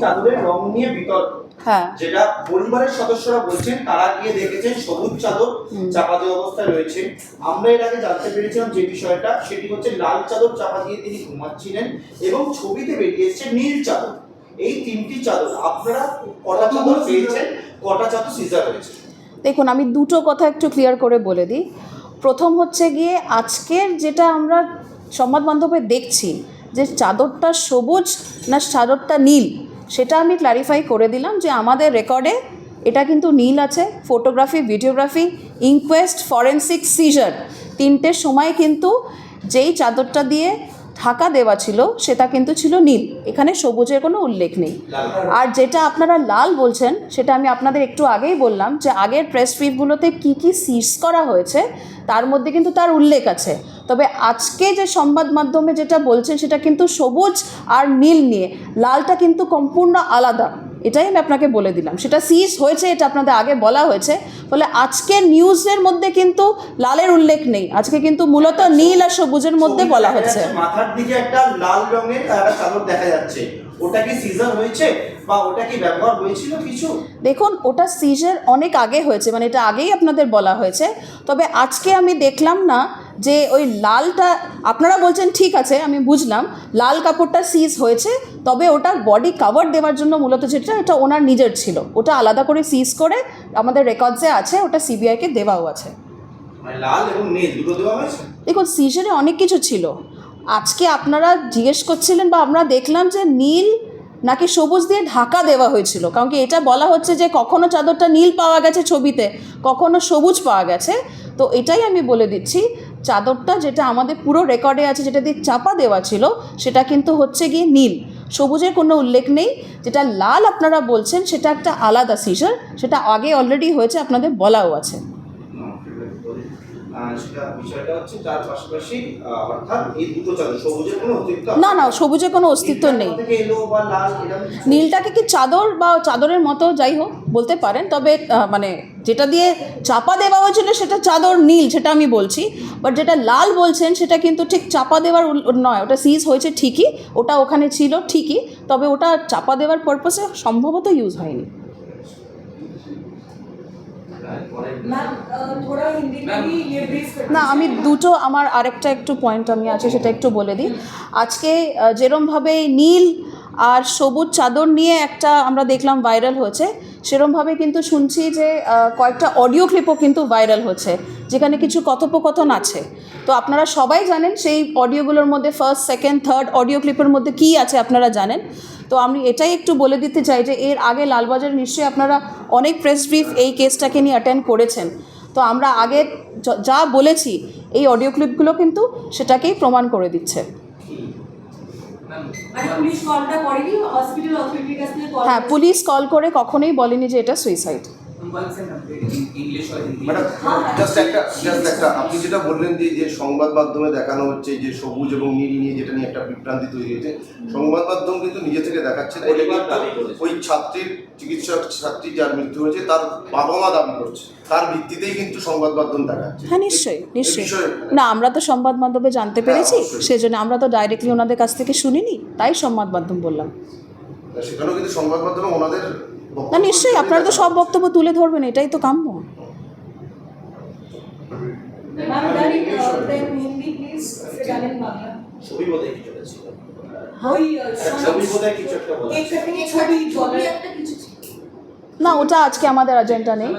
চাদরের রং নিয়ে বিতর্ক, যেটা পরিবারের সদস্যরা বলছেন তারা গিয়ে দেখেছেন সবুজ চাদর চাপা দেওয়া অবস্থায় রয়েছে। আমরা এর আগে জানতে পেরেছিলাম যে বিষয়টা, সেটি হচ্ছে লাল চাদর চাপা দিয়ে তিনি ঘুমাচ্ছিলেন এবং ছবিতে বেরিয়ে এসেছে নীল চাদর। এই তিনটি চাদর আপনারা কটা চাদর পেয়েছেন, কটা চাদর সিজার হয়েছে? দেখুন, আমি দুটো কথা একটু ক্লিয়ার করে বলে দিই। প্রথম হচ্ছে গিয়ে আজকের যেটা আমরা সংবাদ মাধ্যমে দেখছি যে চাদরটা সবুজ না চাদরটা নীল, সেটা আমি ক্ল্যারিফাই করে দিলাম যে আমাদের রেকর্ডে এটা কিন্তু নীল আছে। Photography, videography, inquest, forensic, seizure তিনটের সময় কিন্তু যেই চাদরটা দিয়ে ঢাকা দেওয়া ছিল সেটা কিন্তু ছিল নীল, এখানে সবুজের কোনো উল্লেখ নেই। আর যেটা আপনারা লাল বলছেন সেটা আমি আপনাদের একটু আগেই বললাম যে আগের প্রেস ব্রিফগুলোতে কী কী সিজ করা হয়েছে তার মধ্যে কিন্তু তার উল্লেখ আছে। তবে আজকে যে সংবাদ মাধ্যমে যেটা বলছেন সেটা কিন্তু সবুজ আর নীল নিয়ে, লালটা কিন্তু সম্পূর্ণ আলাদা, এটাই আমি আপনাকে বলে দিলাম। সেটা সিজ হয়েছে, এটা আপনাদের আগে বলা হয়েছে। ফলে আজকের নিউজের মধ্যে কিন্তু লালের উল্লেখ নেই, আজকে কিন্তু মূলত নীল আর সবুজের মধ্যে বলা হচ্ছে। মাথার দিকে একটা লাল রঙের একটা চাদর দেখা যাচ্ছে, ওটা কি সিজার হয়েছে বা ওটা কি ব্যবহার হয়েছিল কিছু? দেখুন, ওটা সিজার অনেক আগে হয়েছে, মানে এটা আগেই আপনাদের বলা হয়েছে। তবে আজকে আমি দেখলাম না যে ওই লালটা, আপনারা বলছেন ঠিক আছে, আমি বুঝলাম লাল কাপড়টা সিজ হয়েছে, তবে ওটার বডি কাভার দেওয়ার জন্য মূলত যেটা, এটা ওনার নিজের ছিল, ওটা আলাদা করে সিজ করে আমাদের রেকর্ডসে আছে, ওটা সিবিআইকে দেওয়াও আছে। লাল এবং নীল দুটো দেওয়া হয়েছে। দেখুন, সিজারে অনেক কিছু ছিল। আজকে আপনারা জিজ্ঞেস করছিলেন বা আমরা দেখলাম যে নীল নাকি সবুজ দিয়ে ঢাকা দেওয়া হয়েছিল, কারণ কি এটা বলা হচ্ছে যে কখনো চাদরটা নীল পাওয়া গেছে ছবিতে, কখনো সবুজ পাওয়া গেছে। তো এটাই আমি বলে দিচ্ছি, চাদরটা যেটা আমাদের পুরো রেকর্ডে আছে, যেটা দিয়ে চাপা দেওয়া ছিল, সেটা কিন্তু হচ্ছে গিয়ে নীল, সবুজের কোনো উল্লেখ নেই। যেটা লাল আপনারা বলছেন সেটা একটা আলাদা সিজার, সেটা আগে অলরেডি হয়েছে, আপনাদের বলাও আছে। না না, সবুজের কোনো অস্তিত্ব নেই। নীলটাকে কি চাদর বা চাদরের মতো যাই হোক বলতে পারেন, তবে মানে যেটা দিয়ে চাপা দেওয়া হয়েছিল সেটা চাদর নীল, সেটা আমি বলছি। বাট যেটা লাল বলছেন সেটা কিন্তু ঠিক চাপা দেওয়ার নয়, ওটা সিজ হয়েছে ঠিকই, ওটা ওখানে ছিল ঠিকই, তবে ওটা চাপা দেওয়ার পারপাসে সম্ভবত ইউজ হয়নি। না, আমি দুটো, আমার আরেকটা একটু পয়েন্ট আমি আছে সেটা একটু বলে দিই। আজকে যেরমভাবে নীল আর সবুজ চাদর নিয়ে একটা আমরা দেখলাম ভাইরাল হয়েছে, সেরমভাবে কিন্তু শুনছি যে কয়েকটা অডিও ক্লিপও কিন্তু ভাইরাল হচ্ছে, যেখানে কিছু কথোপকথন আছে। তো আপনারা সবাই জানেন সেই অডিওগুলোর মধ্যে ফার্স্ট, সেকেন্ড, থার্ড অডিও ক্লিপের মধ্যে কী আছে আপনারা জানেন। তো আমি এটাই একটু বলে দিতে চাই যে এর আগে লালবাজার নিশ্চয়ই আপনারা অনেক প্রেস ব্রিফ এই কেসটাকে নিয়ে অ্যাটেন্ড করেছেন। তো আমরা আগে যা বলেছি এই অডিও ক্লিপগুলো কিন্তু সেটাকেই প্রমাণ করে দিচ্ছে। হ্যাঁ, পুলিশ কল করে কখনোই বলেনি যে এটা সুইসাইড। আপনি যেটা বললেন যে সংবাদ মাধ্যমে দেখানো হচ্ছে যে সবুজ এবং নীল নিয়ে, যেটা নিয়ে একটা বিভ্রান্তি তৈরি হয়েছে, সংবাদ মাধ্যম কিন্তু নিজে থেকে দেখাচ্ছে না। ওই ছাত্রী যার মৃত্যু হয়েছে তার বাবা মা দাবি করছে, তার ভিত্তিতেই কিন্তু সংবাদ মাধ্যম দেখাচ্ছে। হ্যাঁ, নিশ্চয়ই নিশ্চয়ই। না, আমরা তো সংবাদ মাধ্যমে জানতে পেরেছি, সেজন্য আমরা তো ডাইরেক্টলি ওনাদের কাছ থেকে শুনিনি, তাই সংবাদ মাধ্যম বললাম। সেখানেও কিন্তু সংবাদ মাধ্যমে ওনাদের না, নিশ্চয়ই আপনারা তো সব বক্তব্য তুলে ধরবেন, এটাই তো কাম্য। না, ওটা আজকে আমাদের এজেন্ডা নেই।